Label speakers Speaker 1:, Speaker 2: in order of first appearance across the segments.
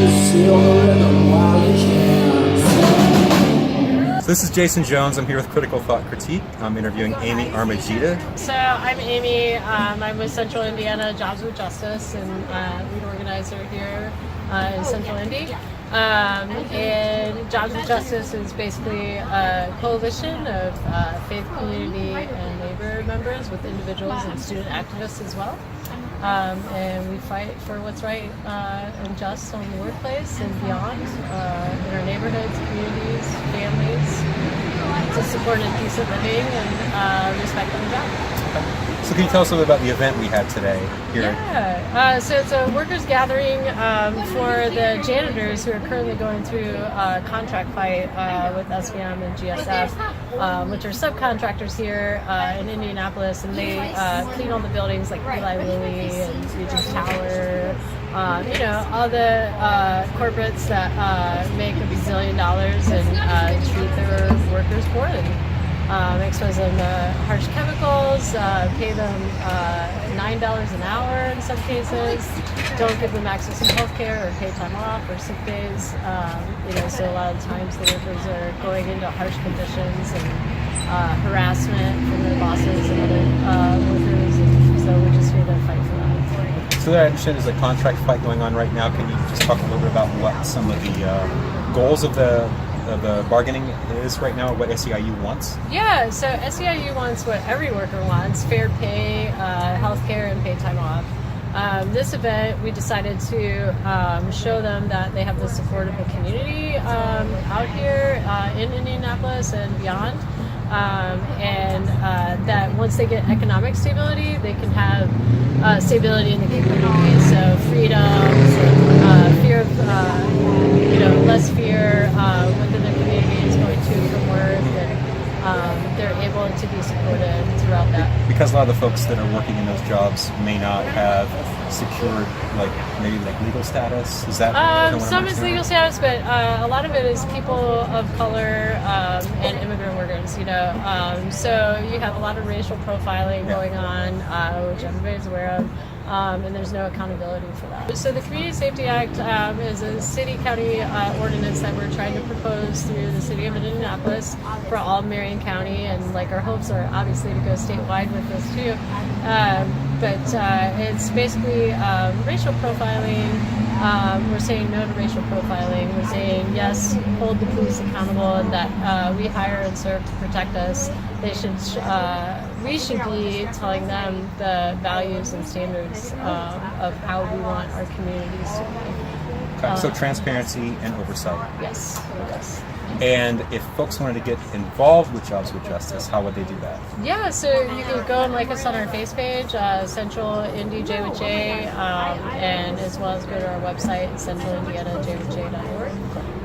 Speaker 1: So this is Jason Jones. I'm here with Critical Thought Critique. I'm interviewing Amy Armagida.
Speaker 2: So I'm Amy. I'm with Central Indiana Jobs with Justice and lead organizer here in Central Indy. And Jobs with Justice is basically a coalition of faith, community, and labor members with individuals and student activists as well. And we fight for what's right and just on the workplace and beyond, in our neighborhoods, communities, families, to support a decent living and respect on the job.
Speaker 1: So can you tell us a little bit about the event we had today here?
Speaker 2: Yeah, so it's a workers' gathering for the janitors who are currently going through a contract fight with SBM and GSF, which are subcontractors here in Indianapolis, and they clean all the buildings like Eli Lilly and Regent's Tower, all the corporates that make $1 bazillion and treat their workers poorly. Expose them to harsh chemicals, pay them $9 an hour in some cases, don't give them access to health care or pay time off or sick days. So a lot of times the workers are going into harsh conditions and harassment from their bosses and other workers, and so we're just here to fight for that.
Speaker 1: So there I understand there's a contract fight going on right now. Can you just talk a little bit about what some of the goals of the bargaining is right now, what SEIU wants?
Speaker 2: Yeah, so SEIU wants what every worker wants: fair pay, health care, and paid time off. This event, we decided to show them that they have the support of the community out here in Indianapolis and beyond, and that once they get economic stability, they can have stability in the community. So freedoms, fear of, less fear within the community is going to from work, and they're able to be supported throughout that.
Speaker 1: Because a lot of the folks that are working in those jobs may not have secured, maybe legal status. Is that
Speaker 2: some is legal status, but a lot of it is people of color and immigrant workers. So you have a lot of racial profiling going on, which everybody's aware of. And there's no accountability for that. So the Community Safety Act is a city-county ordinance that we're trying to propose through the city of Indianapolis for all of Marion County, and our hopes are obviously to go statewide with this too. But it's basically racial profiling. We're saying no to racial profiling. We're saying yes, hold the police accountable, and that we hire and serve to protect us. We should be telling them the values and standards of how we want our communities to be.
Speaker 1: Okay, so transparency and oversight.
Speaker 2: Yes.
Speaker 1: And if folks wanted to get involved with Jobs with Justice, how would they do that?
Speaker 2: Yeah, so you can go and like us on our face page, Central Indy J with J, and as well as go to our website, centralindianajwithj.org.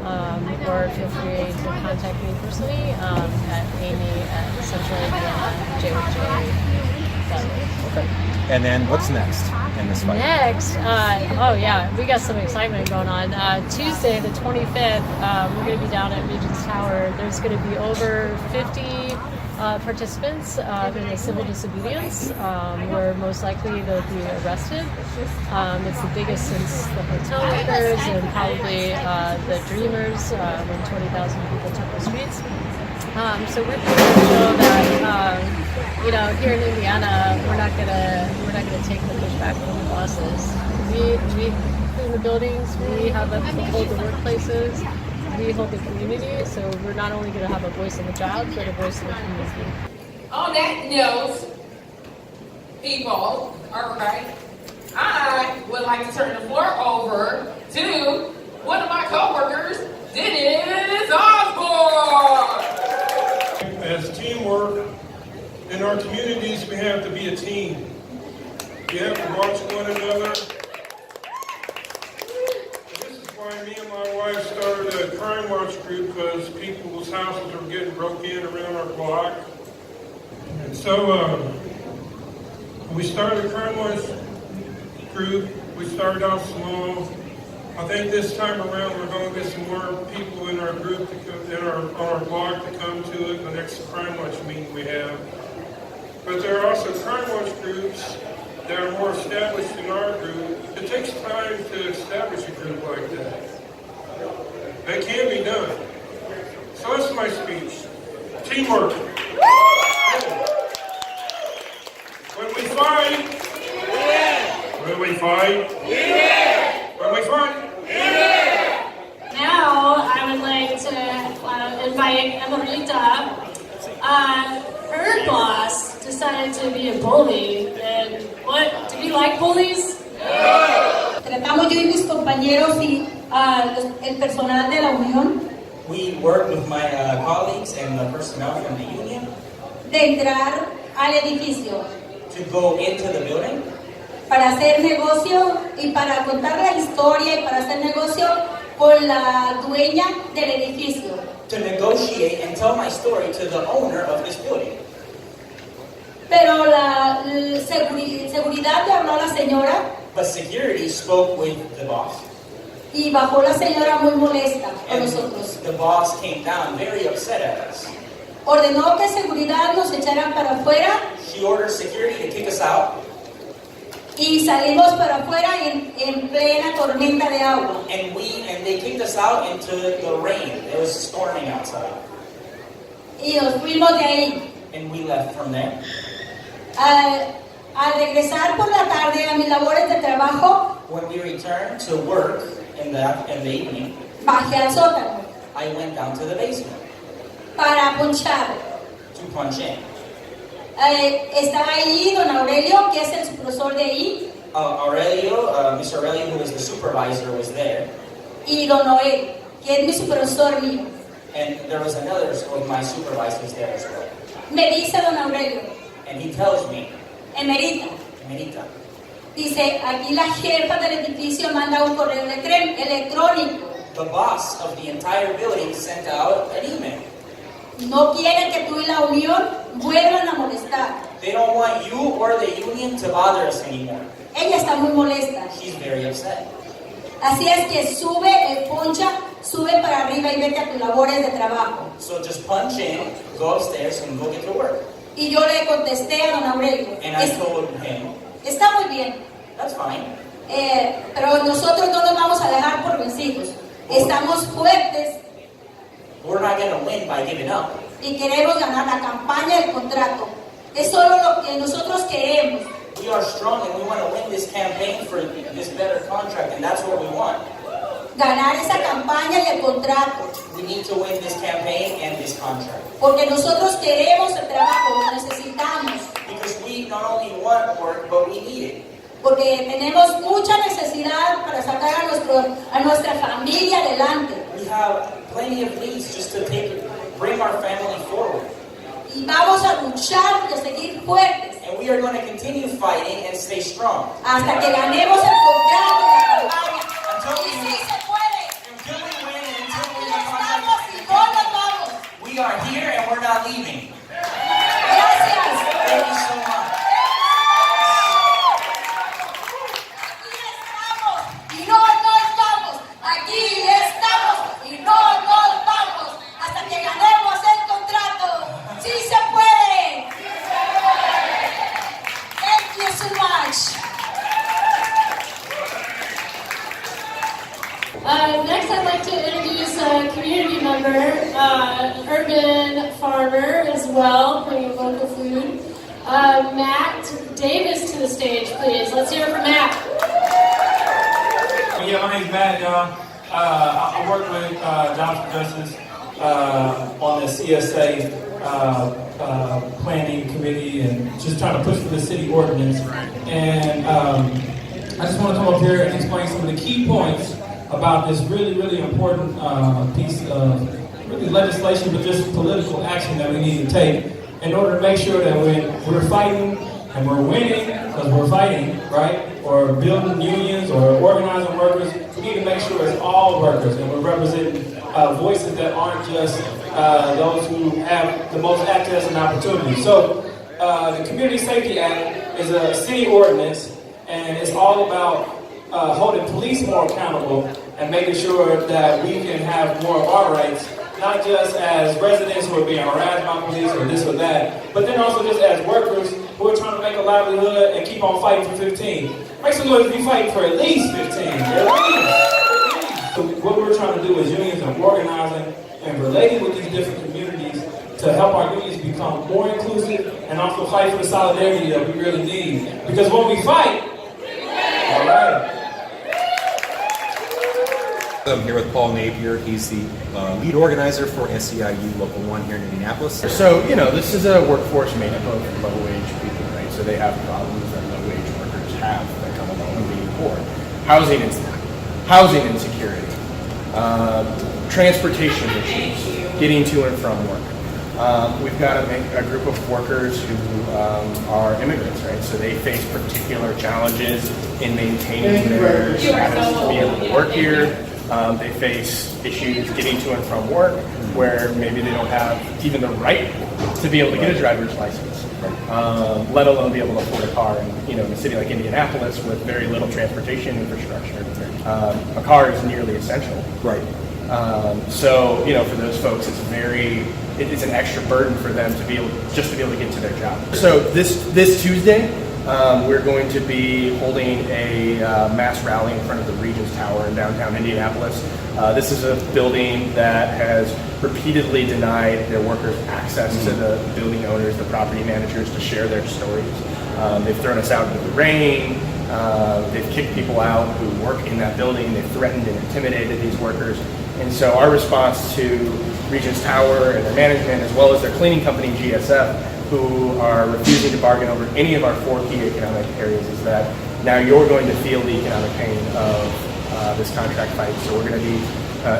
Speaker 2: Or feel free to contact me personally at amy@centralindianajwithj.org.
Speaker 1: Okay. And then what's next in this fight?
Speaker 2: Next, we got some excitement going on. Tuesday, the 25th, we're going to be down at Regent's Tower. There's going to be over 50 participants in the civil disobedience, where most likely they'll be arrested. It's the biggest since the hotel workers and probably the Dreamers when 20,000 people took the streets. So we're going to show that here in Indiana we're not gonna take the pushback from the bosses. We clean the buildings. We hold the workplaces. We hold the community. So we're not only going to have a voice in the job, but a voice in the community.
Speaker 3: On that note, people, all right, I would like to turn the floor over to one of my coworkers, Dennis Osborne.
Speaker 4: As teamwork in our communities, we have to be a team. We have to watch one another. This is why me and my wife started a crime watch group, because people's houses are getting broke in around our block. And so we started a crime watch group. We started off small. I think this time around we're going to get some more people in our group, on our block, to come to it, the next crime watch meeting we have. But there are also crime watch groups that are more established in our group. It takes time to establish a group like that. They can be done. So that's my speech. Teamwork. When we fight, when we fight, when we fight.
Speaker 5: Now I would like to invite Emerita. Her boss decided to be a bully, and what? Do we like bullies?
Speaker 6: Tratamos yo y mis compañeros y el personal de la unión
Speaker 7: We work with my colleagues and the personnel from the union
Speaker 6: de entrar al edificio
Speaker 7: to go into the building
Speaker 6: para hacer negocio y para contar la historia y para hacer negocio con la dueña del edificio.
Speaker 7: to negotiate and tell my story to the owner of this building.
Speaker 6: Pero la seguridad le habló a la señora
Speaker 7: But security spoke with the boss.
Speaker 6: y bajó la señora muy molesta con
Speaker 7: And
Speaker 6: nosotros.
Speaker 7: the boss came down very upset at us.
Speaker 6: Ordenó que seguridad nos echaran para afuera
Speaker 7: She ordered security to kick us out,
Speaker 6: y salimos para afuera en plena tormenta de agua.
Speaker 7: and they kicked us out into the rain. It was storming outside.
Speaker 6: Y nos fuimos de ahí.
Speaker 7: And we left from there.
Speaker 6: Al regresar por la tarde a mis labores de trabajo,
Speaker 7: When we returned to work in the evening,
Speaker 6: bajé al sótano
Speaker 7: I went down to the basement
Speaker 6: para ponchar.
Speaker 7: to punch in.
Speaker 6: Estaba ahí don Aurelio, que es el supervisor de ahí,
Speaker 7: Mr. Aurelio, who was the supervisor, was there.
Speaker 6: y don Noel, que es mi supervisor mío.
Speaker 7: And there was another of my supervisors there as well.
Speaker 6: Me dice don Aurelio,
Speaker 7: And he tells me,
Speaker 6: Emerita,
Speaker 7: Menita,
Speaker 6: dice, aquí la jefa del edificio manda un correo electrónico.
Speaker 7: the boss of the entire building sent out an email.
Speaker 6: No quieren que tú y la unión vuelvan a molestar.
Speaker 7: They don't want you or the union to bother us anymore.
Speaker 6: Ella está muy molesta.
Speaker 7: She's very upset.
Speaker 6: Así es que sube, poncha, sube para arriba y vete a tus labores de trabajo.
Speaker 7: So just punch in, go upstairs, and go get to work.
Speaker 6: Y yo le contesté a don Aurelio,
Speaker 7: And I told him,
Speaker 6: está muy bien,
Speaker 7: that's fine.
Speaker 6: pero nosotros no nos vamos a dejar por vencidos. Estamos fuertes
Speaker 7: We're not going to win by giving up.
Speaker 6: y queremos ganar la campaña y el contrato. Es solo lo que nosotros queremos.
Speaker 7: We are strong and we want to win this campaign for this better contract, and that's what we want.
Speaker 6: Ganar esa campaña y el contrato.
Speaker 7: We need to win this campaign and this contract.
Speaker 6: Porque nosotros queremos el trabajo, lo necesitamos.
Speaker 7: Because we not only want work, but we need it.
Speaker 6: Porque tenemos mucha necesidad para sacar a nuestra familia adelante.
Speaker 7: We have plenty of needs just to bring our family forward.
Speaker 6: Y vamos a luchar y a seguir fuertes
Speaker 7: And we are going to continue fighting and stay strong.
Speaker 6: hasta que ganemos el contrato y la campaña.
Speaker 7: Until
Speaker 6: Y
Speaker 7: we
Speaker 6: sí se puede.
Speaker 7: Until we win and until we
Speaker 6: Y
Speaker 7: win the
Speaker 6: estamos
Speaker 7: contract,
Speaker 6: y no nos vamos.
Speaker 7: we are here and we're not leaving.
Speaker 6: Gracias.
Speaker 7: Thank you so much.
Speaker 6: Aquí estamos y no nos vamos. Aquí estamos y no nos vamos hasta que ganemos el contrato. ¡Sí se puede! Thank you so much.
Speaker 5: Next, I'd like to introduce a community member, urban farmer as well, bringing local food. Matt Davis to the stage, please. Let's hear it from Matt.
Speaker 8: Yeah, my name's Matt, y'all. I work with Jobs for Justice on the CSA planning committee and just trying to push for the city ordinance. And I just want to come up here and explain some of the key points about this really, really important piece of really legislation, but just political action that we need to take in order to make sure that when we're fighting and we're winning, because we're fighting, right, or building unions or organizing workers, we need to make sure it's all workers and we're representing voices that aren't just those who have the most access and opportunity. So the Community Safety Act is a city ordinance, and it's all about holding police more accountable and making sure that we can have more of our rights, not just as residents who are being harassed by police or this or that, but then also just as workers who are trying to make a livelihood and keep on fighting for 15. Make some noise if you're fighting for at least 15. At least. So what we're trying to do as unions and organizing and relating with these different communities to help our unions become more inclusive and also fight for the solidarity that we really need. Because when we fight, all right.
Speaker 1: I'm here with Paul Napier. He's the lead organizer for SEIU Local 1 here in Indianapolis.
Speaker 9: So, this is a workforce made up of low-wage people, right? So they have problems that low-wage workers have that come along with being poor. Housing insecurity, transportation issues, getting to and from work. We've got a group of workers who are immigrants, right? So they face particular challenges in maintaining their status to be able to work here. They face issues getting to and from work where maybe they don't have even the right to be able to get a driver's license, let alone be able to afford a car. And in a city like Indianapolis with very little transportation infrastructure, a car is nearly essential.
Speaker 1: Right.
Speaker 9: So for those folks, it's an extra burden for them to be able to get to their job. So this Tuesday, we're going to be holding a mass rally in front of the Regents Tower in downtown Indianapolis. This is a building that has repeatedly denied their workers access to the building owners, the property managers, to share their stories. They've thrown us out into the rain. They've kicked people out who work in that building. They've threatened and intimidated these workers. And so our response to Regents Tower and their management, as well as their cleaning company, GSF, who are refusing to bargain over any of our 4 key economic areas, is that now you're going to feel the economic pain of this contract fight. So we're going to be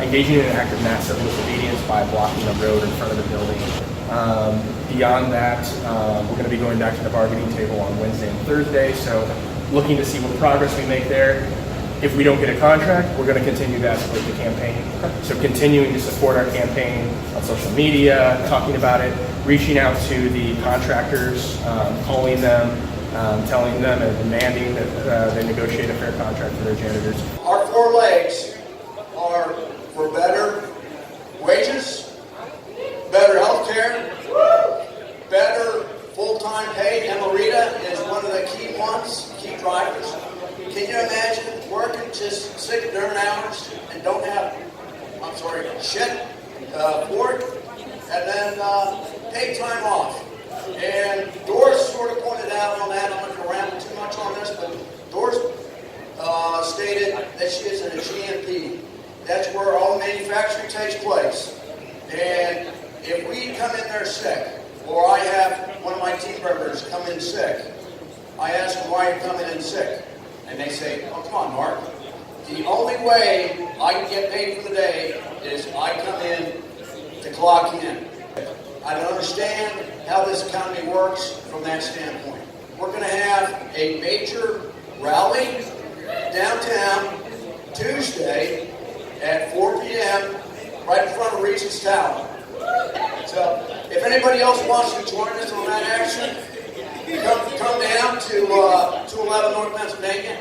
Speaker 9: engaging in an act of mass civil disobedience by blocking the road in front of the building. Beyond that, we're going to be going back to the bargaining table on Wednesday and Thursday, so looking to see what progress we make there. If we don't get a contract, we're going to continue to escalate the campaign. So continuing to support our campaign on social media, talking about it, reaching out to the contractors, calling them, telling them and demanding that they negotiate a fair contract for their janitors.
Speaker 10: Our 4 legs are for better wages, better health care, better full-time pay. Emerita is one of the key ones, key drivers. Can you imagine working just 6 darn hours and don't have, shit for it, and then paid time off? And Doris sort of pointed out on that. I'm not going to ramble too much on this, but Doris stated that she is in a GMP. That's where all manufacturing takes place. And if we come in there sick, or I have one of my team members come in sick, I ask them, why are you coming in sick? And they say, oh, come on, Mark. The only way I can get paid for the day is I come in to clock in. I don't understand how this economy works from that standpoint. We're going to have a major rally downtown Tuesday at 4 p.m. right in front of Regents Tower. So if anybody else wants to join us on that action, come down to 211 North Pennsylvania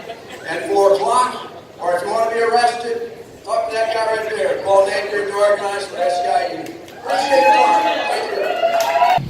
Speaker 10: at 4 o'clock, or if you want to be arrested, talk to that guy right there, Paul Napier, the organizer for SEIU. Appreciate your time. Thank you.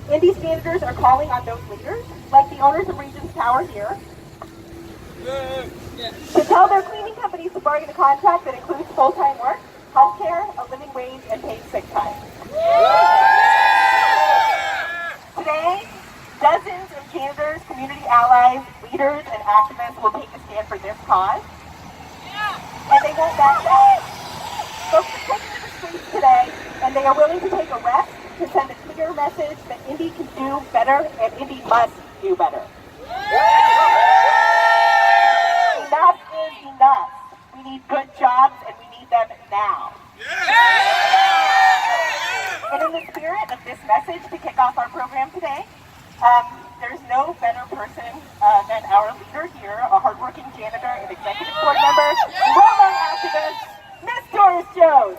Speaker 11: Indy's janitors are calling on those leaders, like the owners of Regents Tower here, to tell their cleaning companies to bargain a contract that includes full-time work, health care, a living wage, and paid sick time. Today, dozens of janitors, community allies, leaders, and activists will take a stand for this cause, and they won't back down. Folks are taking to the streets today, and they are willing to take arrests to send a clear message that Indy can do better and Indy must do better. Enough is enough. We need good jobs and we need them now. message to kick off our program today. There's no better person than our leader here, a hardworking janitor and executive board member, well-known activist, Miss Doris Jones.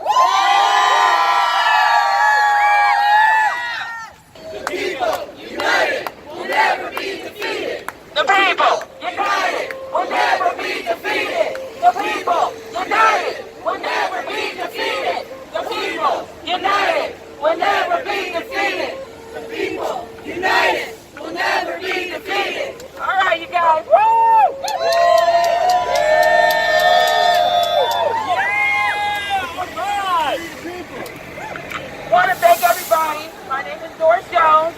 Speaker 3: The people united will never be defeated. The people united will never be defeated. The people united will never be defeated. The people united will never be defeated. The people united will never be defeated. All right, you guys. Woo! I want to thank everybody. My name is Doris Jones.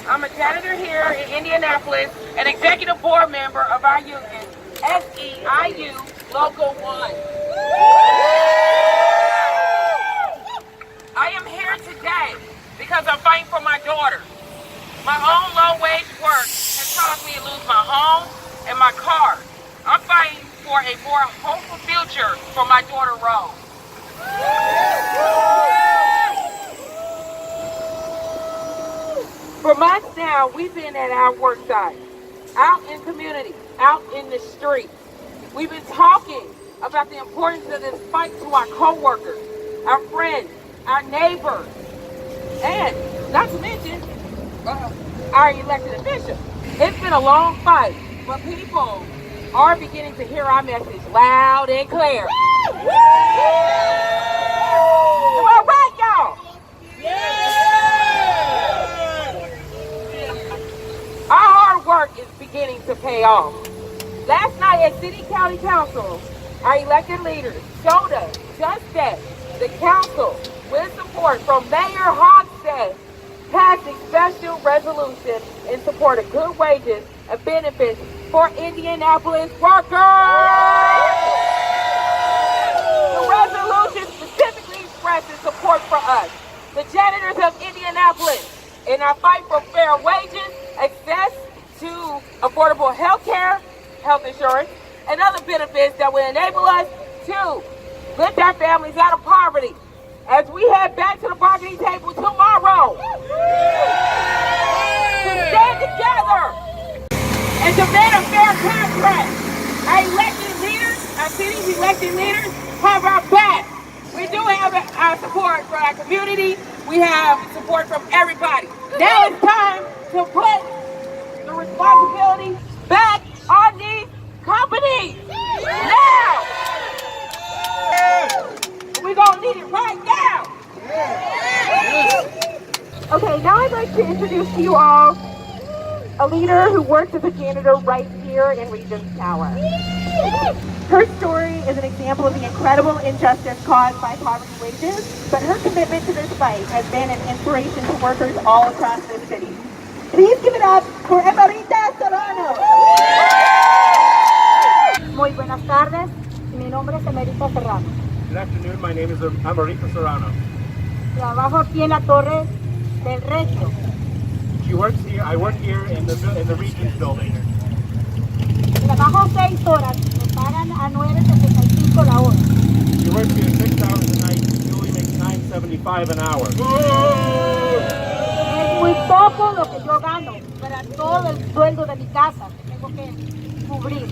Speaker 3: I'm a janitor here in Indianapolis, an executive board member of our union, SEIU Local 1. I am here today because I'm fighting for my daughter. My own low-wage work has caused me to lose my home and my car. I'm fighting for a more hopeful future for my daughter, Rose. For months now, we've been at our work site, out in community, out in the streets. We've been talking about the importance of this fight to our co-workers, our friends, our neighbors, and not to mention our elected officials. It's been a long fight, but people are beginning to hear our message loud and clear. Am I right, y'all? Our hard work is beginning to pay off. Last night at City County Council, our elected leaders showed us just that the council, with support from Mayor Hogsett, passed a special resolution in support of good wages and benefits for Indianapolis workers. The resolution specifically expresses support for us, the janitors of Indianapolis, in our fight for fair wages, access to affordable health care, health insurance, and other benefits that will enable us to lift our families out of poverty as we head back to the bargaining table tomorrow. To stand together and demand a fair contract. Our elected leaders, our city's elected leaders, have our back. We do have our support for our community. We have support from everybody. Now it's time to put the responsibility back on these companies. Now! We're going to need it right now.
Speaker 11: Okay, now I'd like to introduce to you all a leader who works as a janitor right here in Regents Tower. Her story is an example of the incredible injustice caused by poverty wages, but her commitment to this fight has been an inspiration to workers all across this city. Please give it up for Emerita Serrano.
Speaker 12: Muy buenas tardes, mi nombre es Emerita Serrano.
Speaker 9: Good afternoon, my name is Amarita Serrano.
Speaker 12: Trabajo aquí en la Torre del Regio.
Speaker 9: She works here. I work here in the Regents building.
Speaker 12: Trabajo 6 horas, me pagan a 9.75 la hora.
Speaker 9: She works here 6 hours a night. She only makes $9.75 an hour.
Speaker 12: Es muy poco lo que yo gano para todo el sueldo de mi casa que tengo que cubrir.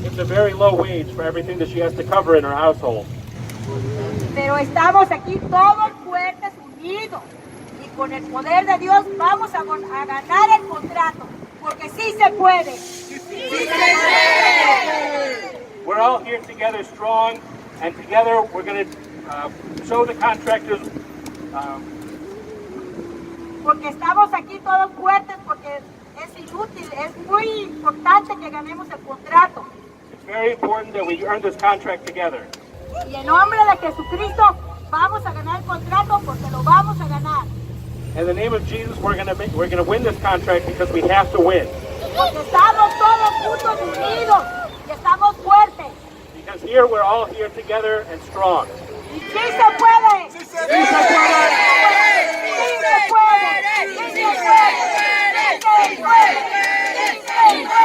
Speaker 9: It's a very low wage for everything that she has to cover in her household.
Speaker 12: Pero estamos aquí todos fuertes, unidos. Y con el poder de Dios vamos a ganar el contrato. Porque sí se puede. Sí se puede.
Speaker 9: We're all here together strong, and together we're going to show the contractors.
Speaker 12: Porque estamos aquí todos fuertes, porque es inútil, es muy importante que ganemos el contrato.
Speaker 9: It's very important that we earn this contract together.
Speaker 12: Y en nombre de Jesucristo vamos a ganar el contrato porque lo vamos a ganar.
Speaker 9: In the name of Jesus, we're going to win this contract because we have to win.
Speaker 12: Porque estamos todos juntos unidos y estamos fuertes.
Speaker 9: Because here we're all here together and strong.
Speaker 12: Y sí se puede.
Speaker 9: Sí se puede. Sí se puede.
Speaker 12: Sí se puede. Sí se puede. Sí se puede.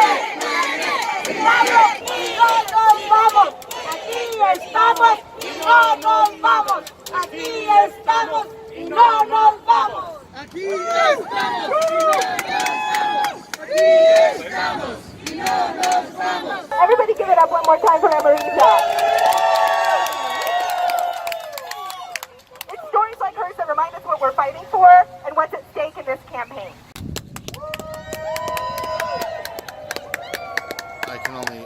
Speaker 12: Estamos y no nos vamos. Aquí estamos y no nos vamos. Aquí estamos y no nos vamos.
Speaker 11: Everybody give it up one more time for Amarita. It's stories like hers that remind us what we're fighting for and what's at stake in this campaign.
Speaker 13: I can only...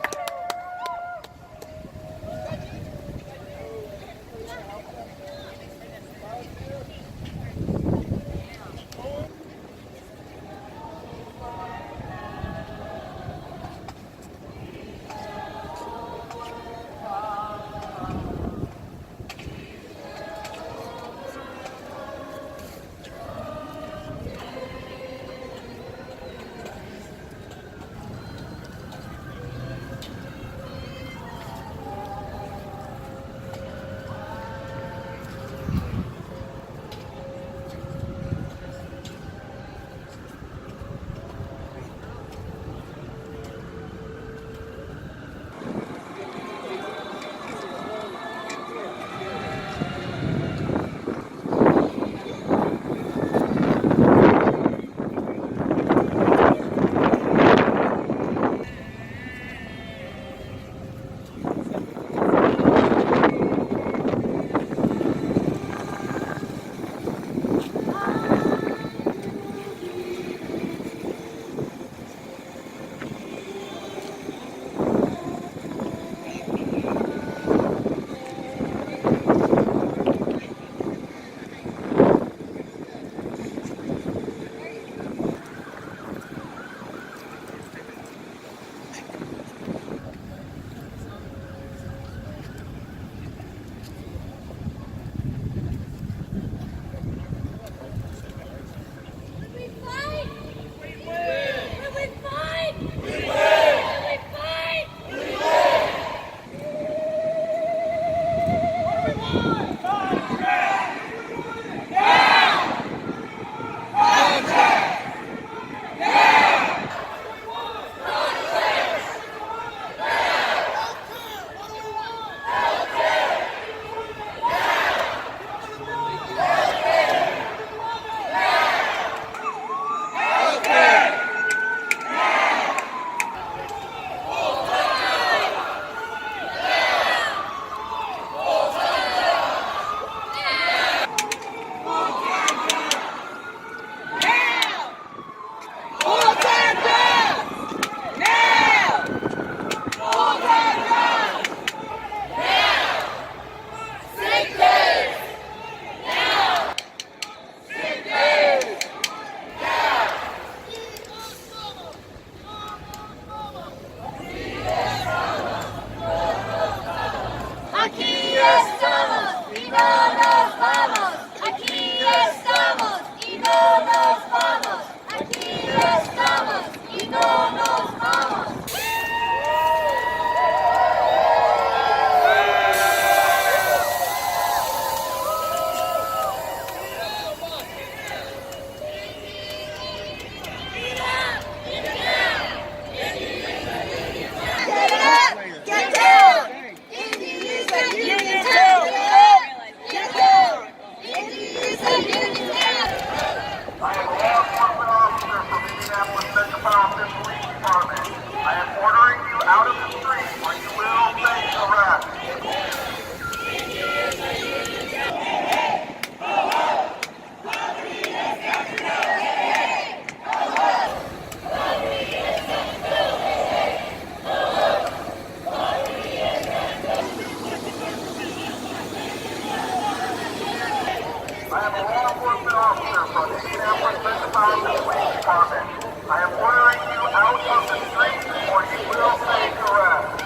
Speaker 14: I am a law enforcement officer from the Indianapolis Metropolitan Police Department. I am ordering you out of the street or you will face arrest.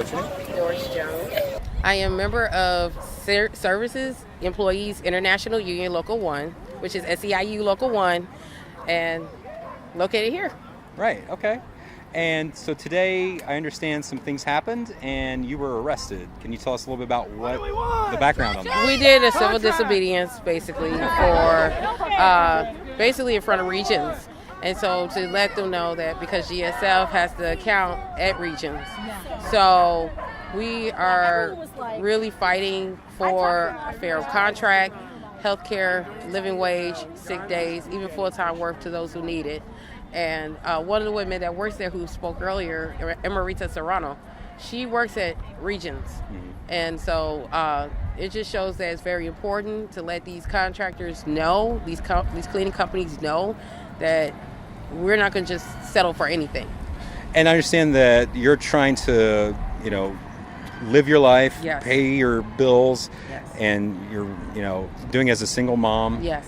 Speaker 1: What's your name?
Speaker 13: Doris Jones. I am member of Services Employees International Union Local 1, which is SEIU Local 1, and located here.
Speaker 1: Right, okay. And so today, I understand some things happened, and you were arrested. Can you tell us a little bit about what the background on that?
Speaker 13: We did a civil disobedience, basically, for basically in front of Regions. And so to let them know that because GSF has the account at Regions. So we are really fighting for a fair contract, healthcare, living wage, sick days, even full-time work to those who need it. And one of the women that works there who spoke earlier, Emerita Serrano, she works at Regions. And so it just shows that it's very important to let these contractors know, these cleaning companies know that we're not going to just settle for anything.
Speaker 1: And I understand that you're trying to, live your life,
Speaker 13: Yes.
Speaker 1: pay your bills,
Speaker 13: Yes.
Speaker 1: and you're, doing it as a single mom.
Speaker 13: Yes.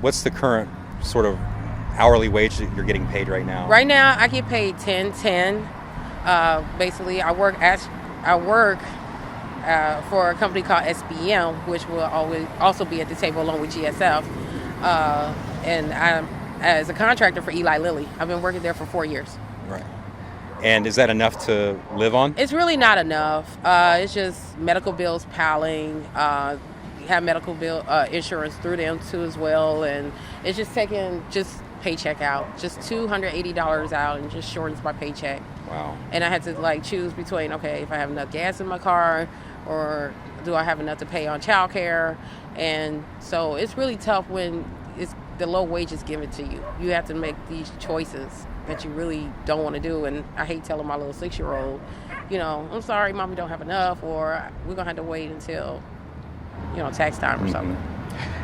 Speaker 1: What's the current sort of hourly wage that you're getting paid right now?
Speaker 13: Right now, I get paid $10.10. Basically, I work for a company called SBM, which will always also be at the table along with GSF. And I'm as a contractor for Eli Lilly. I've been working there for 4 years.
Speaker 1: Right. And is that enough to live on?
Speaker 13: It's really not enough. It's just medical bills piling. You have medical bill insurance through them too as well, and it's just taking paycheck out, just $280 out, and just shortens my paycheck.
Speaker 1: Wow. And
Speaker 13: I had to choose between, okay, if I have enough gas in my car, or do I have enough to pay on childcare? And so it's really tough when it's the low wages given to you. You have to make these choices that you really don't want to do. And I hate telling my little 6-year-old, I'm sorry, Mommy don't have enough, or we're gonna have to wait until, tax time or something.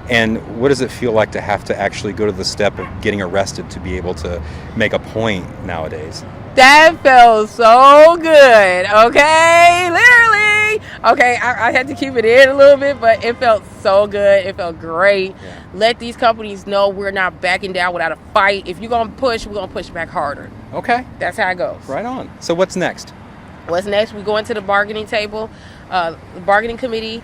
Speaker 1: And what does it feel like to have to actually go to the step of getting arrested to be able to make a point nowadays?
Speaker 13: That felt so good, okay? Literally. Okay, I had to keep it in a little bit, but it felt so good. It felt great. Yeah. Let these companies know we're not backing down without a fight. If you're going to push, we're going to push back harder.
Speaker 1: Okay.
Speaker 13: That's how it goes.
Speaker 1: Right on. So what's next?
Speaker 13: What's next? We go into the bargaining table, the bargaining committee,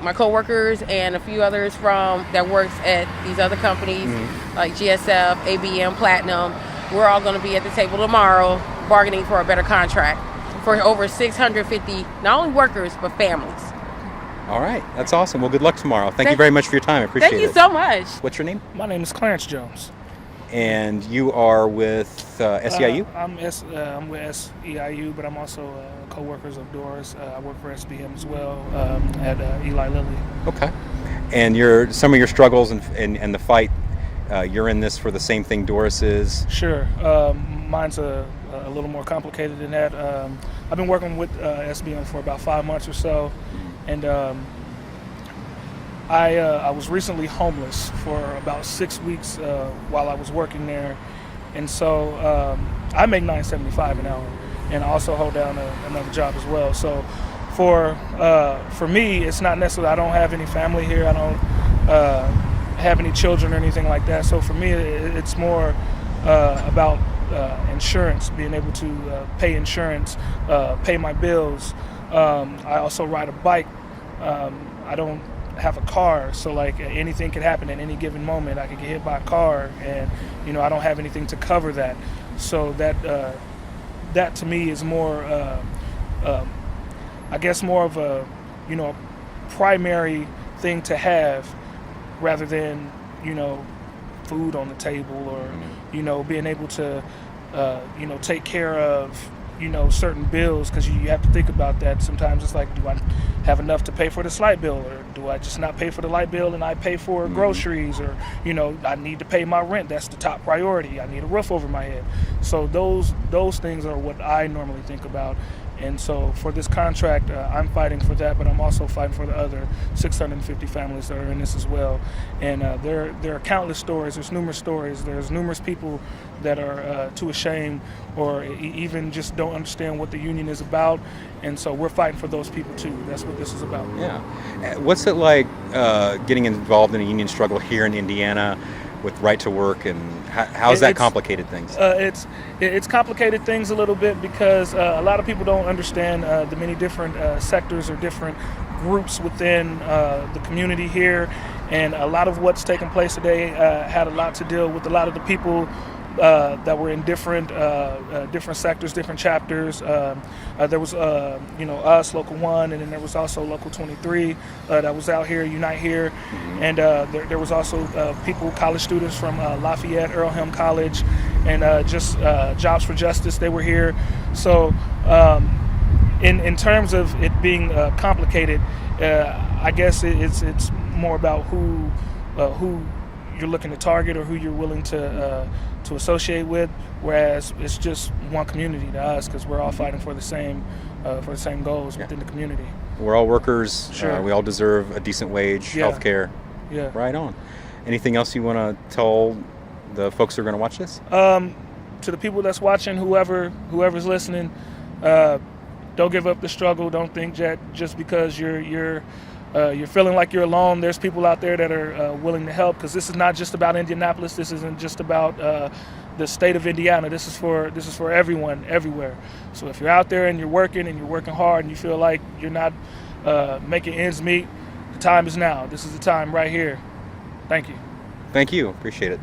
Speaker 13: my coworkers and a few others that works at these other companies like GSF, ABM, Platinum. We're all going to be at the table tomorrow bargaining for a better contract for over 650, not only workers, but families.
Speaker 1: All right. That's awesome. Well, good luck tomorrow. Thank you very much for your time. I appreciate it.
Speaker 13: Thank you so much.
Speaker 1: What's your name?
Speaker 15: My name is Clarence Jones.
Speaker 1: And you are with SEIU?
Speaker 15: I'm with SEIU, but I'm also co-workers of Doris. I work for SBM as well at Eli Lilly.
Speaker 1: Okay. And some of your struggles and the fight, you're in this for the same thing Doris is?
Speaker 15: Sure. Mine's a little more complicated than that. I've been working with SBM for about 5 months or so, and I was recently homeless for about 6 weeks while I was working there, and so I make $9.75 an hour, and I also hold down another job as well. So for me, it's not necessarily, I don't have any family here. I don't have any children or anything like that. So for me, it's more about insurance, being able to pay insurance, pay my bills. I also ride a bike. I don't have a car, so anything could happen at any given moment. I could get hit by a car, and I don't have anything to cover that. So that to me is more, I guess, more of a primary thing to have, rather than food on the table, or being able to take care of certain bills, because you have to think about that. Sometimes it's like, do I have enough to pay for the light bill, or do I just not pay for the light bill and I pay for groceries, or I need to pay my rent. That's the top priority. I need a roof over my head. So those things are what I normally think about. And so for this contract, I'm fighting for that, but I'm also fighting for the other 650 families that are in this as well. And there are countless stories. There's numerous stories. There's numerous people that are too ashamed or even just don't understand what the union is about. And so we're fighting for those people too. That's what this is about.
Speaker 1: Yeah. What's it like getting involved in a union struggle here in Indiana with right to work, and how's that complicated things?
Speaker 15: It's complicated things a little bit because a lot of people don't understand the many different sectors or different groups within the community here, and a lot of what's taken place today had a lot to deal with a lot of the people that were in different sectors, different chapters. There was us, Local 1, and then there was also Local 23 that was out here, Unite Here, and there was also people, college students from Lafayette, Earlham College, and just Jobs for Justice. They were here. So in terms of it being complicated, I guess it's more about who you're looking to target or who you're willing to associate with, whereas it's just one community to us because we're all fighting for the same goals within the community.
Speaker 1: We're all workers.
Speaker 15: Sure.
Speaker 1: We all deserve a decent wage, health care.
Speaker 15: Yeah.
Speaker 1: Right on. Anything else you want to tell the folks who are going to watch this?
Speaker 15: To the people that's watching, whoever's listening, don't give up the struggle. Don't think that just because you're feeling like you're alone, there's people out there that are willing to help, because this is not just about Indianapolis. This isn't just about the state of Indiana. This is for everyone, everywhere. So if you're out there and you're working hard and you feel like you're not making ends meet, the time is now. This is the time right here. Thank you.
Speaker 1: Thank you. Appreciate it.